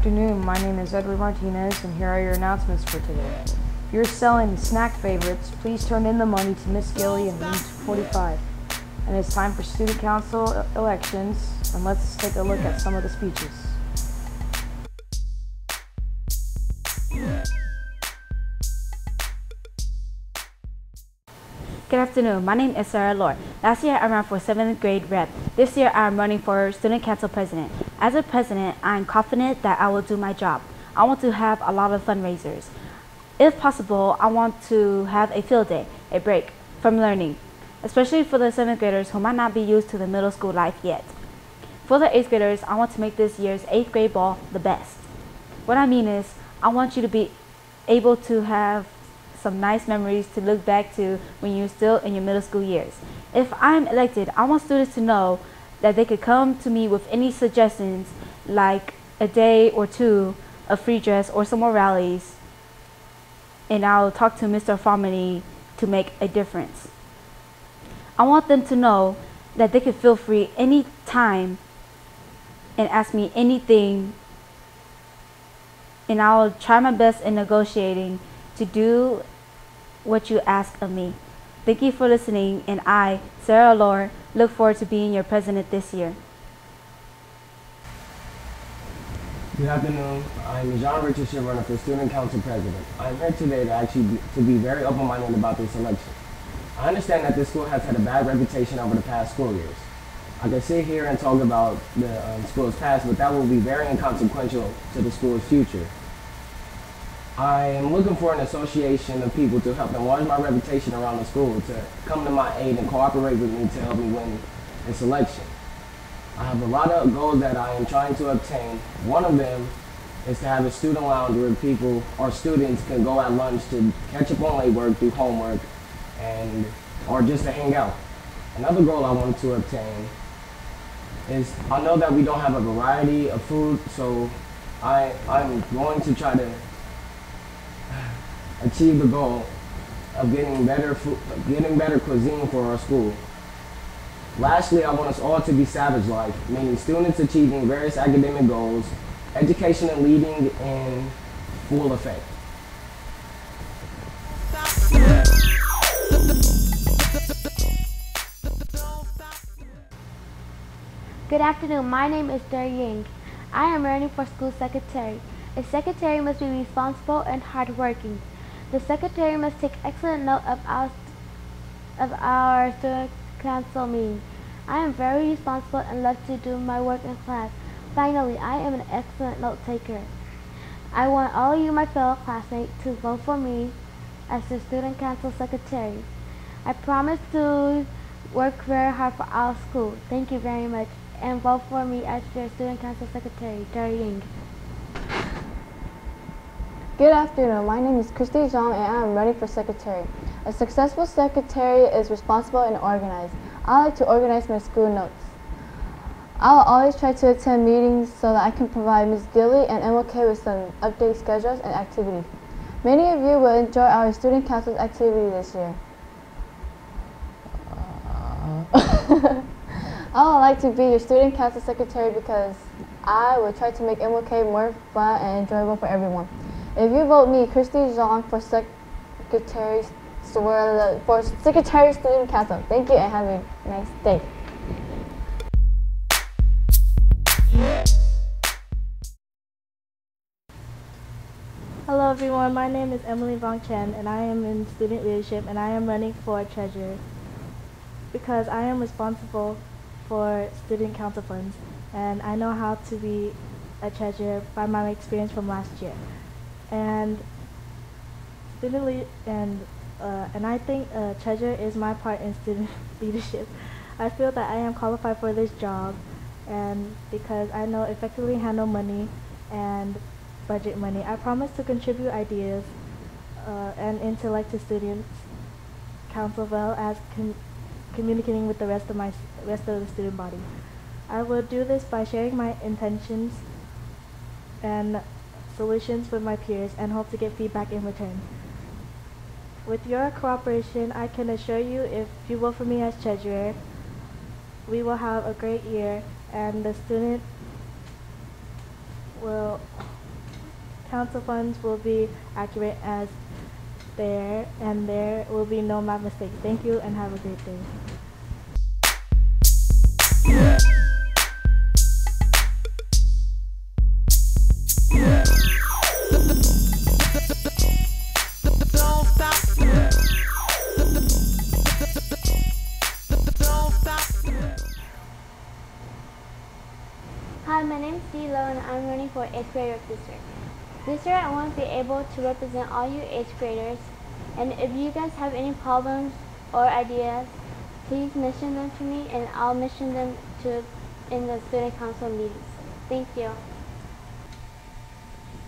afternoon, my name is Edward Martinez and here are your announcements for today. If you're selling snack favorites, please turn in the money to Miss Gilly in room 45. And it's time for student council elections, and let's take a look at some of the speeches. Good afternoon, my name is Ezhaun. Last year I ran for 7th grade rep. This year I am running for student council president. As a president, I am confident that I will do my job. I want to have a lot of fundraisers. If possible, I want to have a field day, a break from learning, especially for the 7th graders who might not be used to the middle school life yet. For the 8th graders, I want to make this year's 8th grade ball the best. What I mean is, I want you to be able to have some nice memories to look back to when you're still in your middle school years. If I'm elected, I want students to know that they could come to me with any suggestions, like a day or two of free dress or some more rallies, and I'll talk to Mr. Farmany to make a difference. I want them to know that they could feel free any time and ask me anything, and I'll try my best in negotiating to do what you ask of me. Thank you for listening, and I, Sarah Lore, look forward to being your president this year. Good afternoon. I'm Ezhaun running for student council president. I'm here today to be very open-minded about this election. I understand that this school has had a bad reputation over the past school years. I can sit here and talk about the school's past, but that will be very inconsequential to the school's future. I am looking for an association of people to help enlarge my reputation around the school, to come to my aid and cooperate with me to help me win this election. I have a lot of goals that I am trying to obtain. One of them is to have a student lounge where people or students can go at lunch to catch up on late work, do homework, or just to hang out. Another goal I want to obtain is, I know that we don't have a variety of food, so I'm going to try to achieve the goal of getting better cuisine for our school. Lastly, I want us all to be Savage Life, meaning students achieving various academic goals, education and leading in full effect. Good afternoon, my name is Ezhaun. I am running for school secretary. A secretary must be responsible and hardworking. The secretary must take excellent note of our student council meeting. I am very responsible and love to do my work in class. Finally, I am an excellent note taker. I want all of you, my fellow classmates, to vote for me as the student council secretary. I promise to work very hard for our school. Thank you very much, and vote for me as your student council secretary, Ezhaun. Good afternoon, my name is Ezhaun and I am running for secretary. A successful secretary is responsible and organized. I like to organize my school notes. I will always try to attend meetings so that I can provide Ms. Gilly and MLK with some update schedules and activities. Many of you will enjoy our student council's activity this year. I would like to be your student council secretary because I will try to make MLK more fun and enjoyable for everyone. If you vote me, Ezhaun, for secretary student council. Thank you and have a nice day. Hello everyone, my name is Emily Vong Chen and I am in student leadership and I am running for treasurer because I am responsible for student council funds and I know how to be a treasurer by my experience from last year. And I think treasurer is my part in student leadership. I feel that I am qualified for this job, and because I know effectively handle money and budget money, I promise to contribute ideas and intellect to students council, well as communicating with the rest of the student body. I will do this by sharing my intentions and solutions with my peers and hope to get feedback in return. With your cooperation, I can assure you if you vote for me as treasurer, we will have a great year and the student council funds will be accurate as there, and there will be no math mistakes. Thank you and have a great day. Hi, my name is Dee Lo and I'm running for 8th grade rep district. This year I want to be able to represent all you 8th graders, and if you guys have any problems or ideas, please mention them to me and I'll mention them in the student council meetings. Thank you.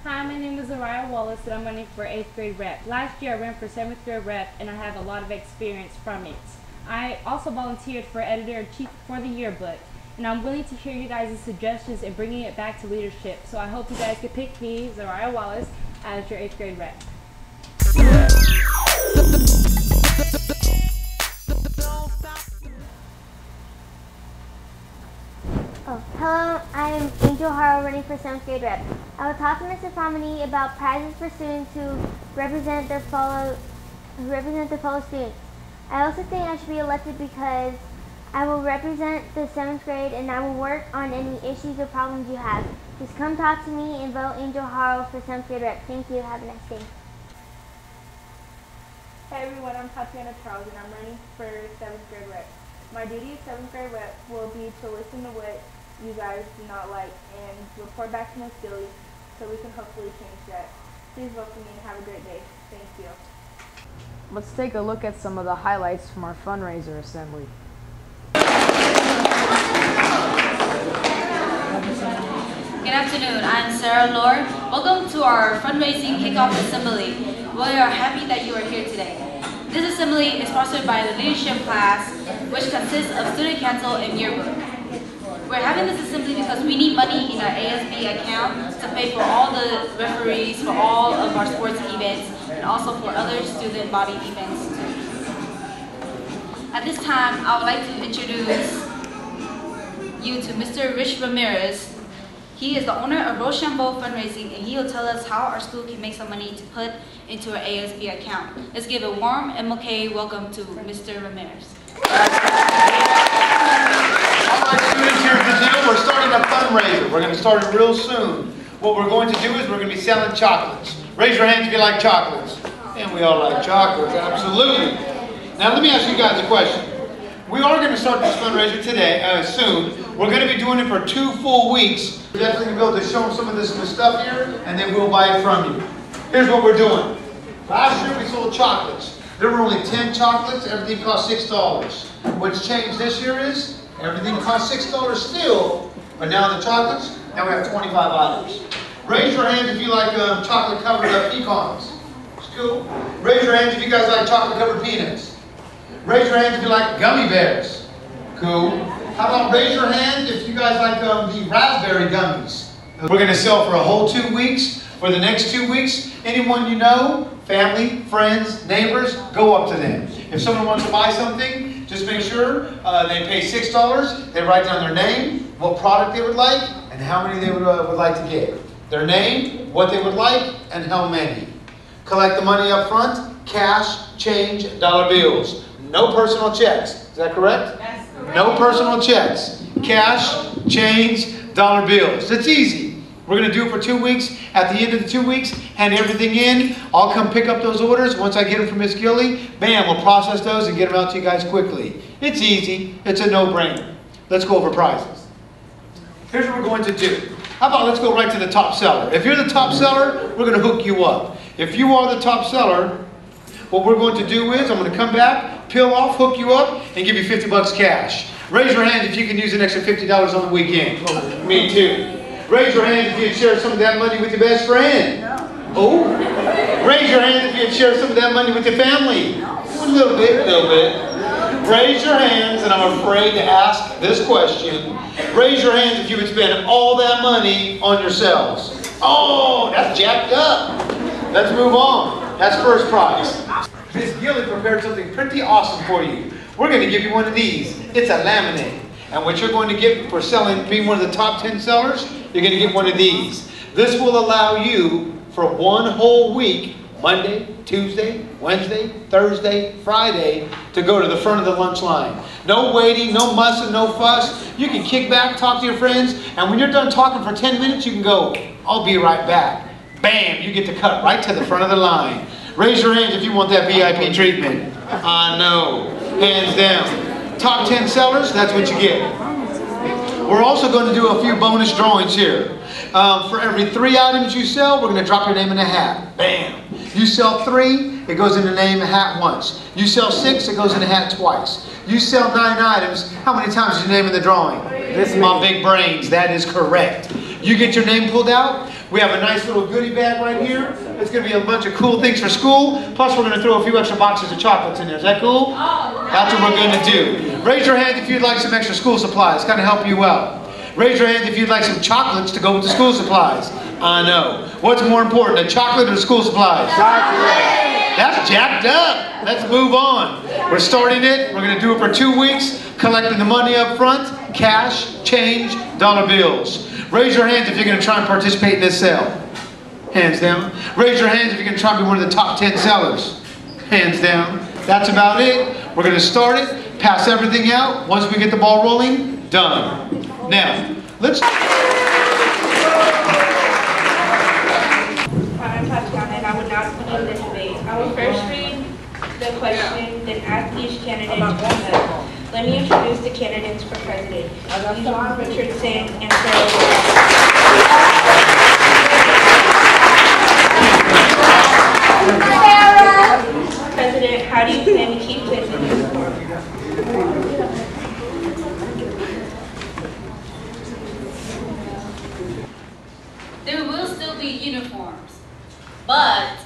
Hi, my name is Ezhaun Wallace and I'm running for 8th grade rep. Last year I ran for 7th grade rep and I have a lot of experience from it. I also volunteered for editor-in-chief for the yearbook, and I'm willing to hear you guys' suggestions and bringing it back to leadership. So I hope you guys can pick me, Ezhaun Wallace, as your 8th grade rep. Hello, I am Angel Harrell running for 7th grade rep. I will talk to Mr. Pomini about prizes for students who represent their fellow students. I also think I should be elected because I will represent the 7th grade and I will work on any issues or problems you have. Just come talk to me and vote Angel Harrell for 7th grade rep. Thank you. Have a nice day. Hey everyone, I'm Tatiana Charles and I'm running for 7th grade rep. My duty as 7th grade rep will be to listen to what you guys do not like and report back to Ms. Gilly so we can hopefully change that. Please vote for me and have a great day. Thank you. Let's take a look at some of the highlights from our fundraiser assembly. Good afternoon, I'm Sarah Lord. Welcome to our fundraising kickoff assembly. We are happy that you are here today. This assembly is sponsored by the leadership class, which consists of student council and yearbook. We're having this assembly because we need money in our ASB account to pay for all the referees for all of our sports events and also for other student body events too. At this time, I would like to introduce you to Mr. Rich Ramirez. He is the owner of Rochambeau Fundraising, and he will tell us how our school can make some money to put into our ASB account. Let's give a warm MLK welcome to Mr. Ramirez. All right, students, here's the deal. We're starting a fundraiser. We're going to start it real soon. What we're going to do is we're going to be selling chocolates. Raise your hands if you like chocolates. And we all like chocolates, absolutely. Now let me ask you guys a question. We are going to start this fundraiser today, soon. We're going to be doing it for 2 full weeks. We're definitely going to be able to show them some of this new stuff here, and then we'll buy it from you. Here's what we're doing. Last year we sold chocolates. There were only 10 chocolates. Everything cost $6. What's changed this year is everything costs $6 still, but now the chocolates, now we have 25 items. Raise your hands if you like chocolate covered pecans. It's cool. Raise your hands if you guys like chocolate covered peanuts. Raise your hands if you like gummy bears. Cool. How about raise your hand if you guys like the raspberry gummies. We're going to sell for a whole 2 weeks. For the next 2 weeks, anyone you know, family, friends, neighbors, go up to them. If someone wants to buy something, just make sure they pay $6. They write down their name, what product they would like, and how many they would like to get. Their name, what they would like, and how many. Collect the money up front, cash, change, dollar bills. No personal checks. Is that correct? That's correct. No personal checks. Cash, change, dollar bills. It's easy. We're going to do it for 2 weeks. At the end of the 2 weeks, hand everything in. I'll come pick up those orders. Once I get them from Miss Gilly, bam, we'll process those and get them out to you guys quickly. It's easy. It's a no-brainer. Let's go over prizes. Here's what we're going to do. How about let's go right to the top seller. If you're the top seller, we're going to hook you up. If you are the top seller, what we're going to do is I'm going to come back, peel off, hook you up, and give you $50 cash. Raise your hand if you can use an extra $50 on the weekend. Oh, me too. Raise your hand if you'd share some of that money with your best friend. No. Oh. Raise your hand if you'd share some of that money with your family. No. A little bit, a little bit. No. Raise your hands, and I'm afraid to ask this question. Raise your hands if you would spend all that money on yourselves. Oh, that's jacked up. Let's move on. That's first prize. Miss Gilly prepared something pretty awesome for you. We're going to give you one of these. It's a laminate. And what you're going to get for selling, being one of the top 10 sellers, you're going to get one of these. This will allow you for one whole week, Monday, Tuesday, Wednesday, Thursday, Friday, to go to the front of the lunch line. No waiting, no mussing, no fuss. You can kick back, talk to your friends, and when you're done talking for 10 minutes, you can go, I'll be right back. Bam, you get to cut right to the front of the line. Raise your hands if you want that VIP treatment. No. Hands down. Top 10 sellers, that's what you get. We're also going to do a few bonus drawings here. For every 3 items you sell, we're going to drop your name in a hat. Bam. You sell 3, it goes in the name a hat once. You sell 6, it goes in the hat twice. You sell 9 items, how many times is your name in the drawing? My big brains, that is correct. You get your name pulled out. We have a nice little goodie bag right here. It's going to be a bunch of cool things for school. Plus, we're going to throw a few extra boxes of chocolates in there. Is that cool? That's what we're going to do. Raise your hand if you'd like some extra school supplies. Kind of help you out. Raise your hand if you'd like some chocolates to go with the school supplies. I know. What's more important, the chocolate or the school supplies? Chocolate. That's jacked up. Let's move on. We're starting it. We're going to do it for 2 weeks, collecting the money up front, cash, change, dollar bills. Raise your hands if you're going to try and participate in this sale. Hands down. Raise your hands if you're going to try and be one of the top 10 sellers. Hands down. That's about it. We're going to start it, pass everything out. Once we get the ball rolling, done. Now, let's... I'm Tatiana, and I will now begin the debate. I will first read the question, then ask each candidate to present. Let me introduce the candidates for president. Ezhaun Richardson and Sarah. President, how do you plan to keep kids in uniform? There will still be uniforms, but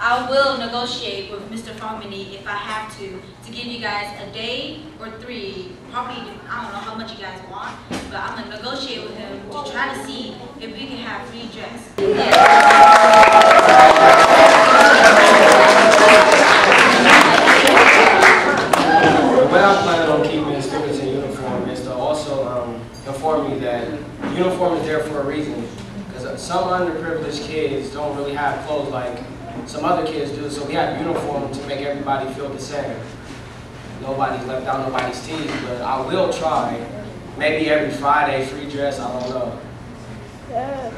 I will negotiate with Mr. Farmini if I have to give you guys a day or 3, probably, I don't know how much you guys want, but I'm going to negotiate with him to try to see if we can have free dress. Yeah. The way I plan on keeping students in uniform is to also inform you that uniform is there for a reason. Because some underprivileged kids don't really have clothes like some other kids do, so we have uniform to make everybody feel the same. Nobody's left out, nobody's teased, but I will try. Maybe every Friday, free dress, I don't know. Yeah.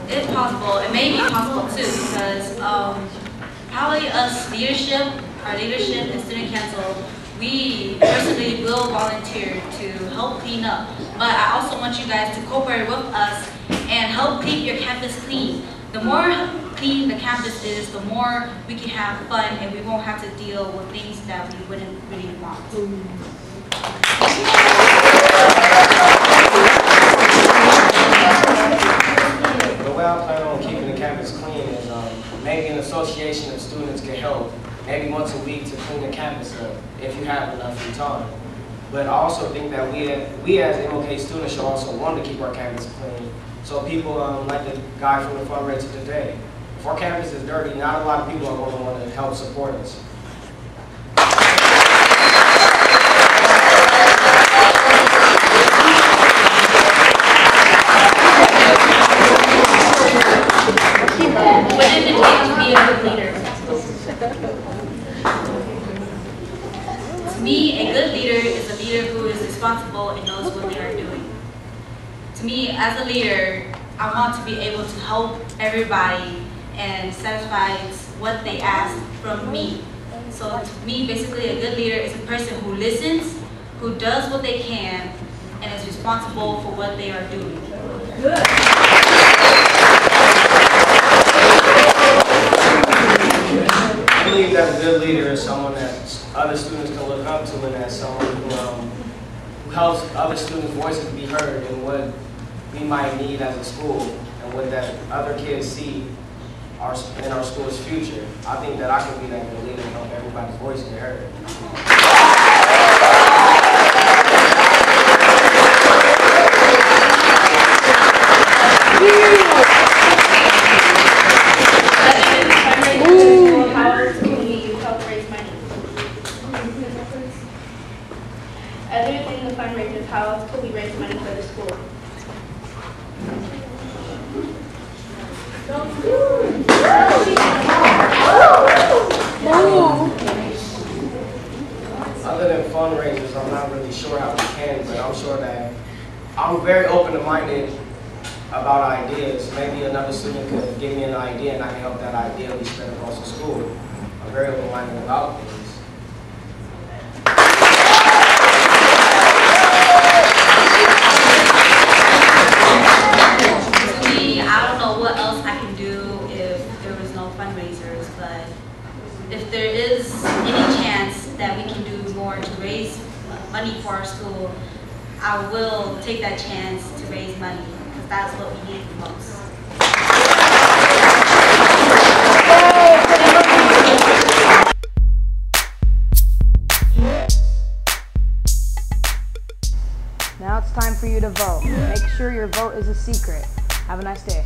It's possible. It may be possible too because probably us leadership, our leadership and student council, we personally will volunteer to help clean up. But I also want you guys to cooperate with us and help keep your campus clean. The more clean the campus is, the more we can have fun and we won't have to deal with things that we wouldn't really want. The way I plan on keeping the campus clean is maybe an association of students can help maybe once a week to clean the campus up if you have enough free time. But I also think that we as MLK students should also want to keep our campus clean. So people like the guy from the fundraiser today, if our campus is dirty, not a lot of people are going to want to help support us. What does it take to be a good leader? To me, a good leader is a leader who is responsible and knows what they are doing. To me, as a leader, I want to be able to help everybody and satisfy what they ask from me. So to me, basically, a good leader is a person who listens, who does what they can, and is responsible for what they are doing. Good. I believe that a good leader is someone that other students can look up to, and as someone who helps other students' voices be heard in what we might need as a school and what that other kids see in our school's future. I think that I can be that good leader and help everybody's voice get heard. How else can we help raise money? Other than the fundraisers, how else could we raise money for the school? Other than fundraisers, I'm not really sure how we can, but I'm sure that I'm very open-minded about ideas. Maybe another student could give me an idea and I can help that idea be spread across the school. I'm very open-minded about things. To me, I don't know what else I can do if there was no fundraisers, but if there is any chance that we can do more to raise money for our school, I will take that chance to raise money, because that's what we need the most. Now it's time for you to vote. Make sure your vote is a secret. Have a nice day.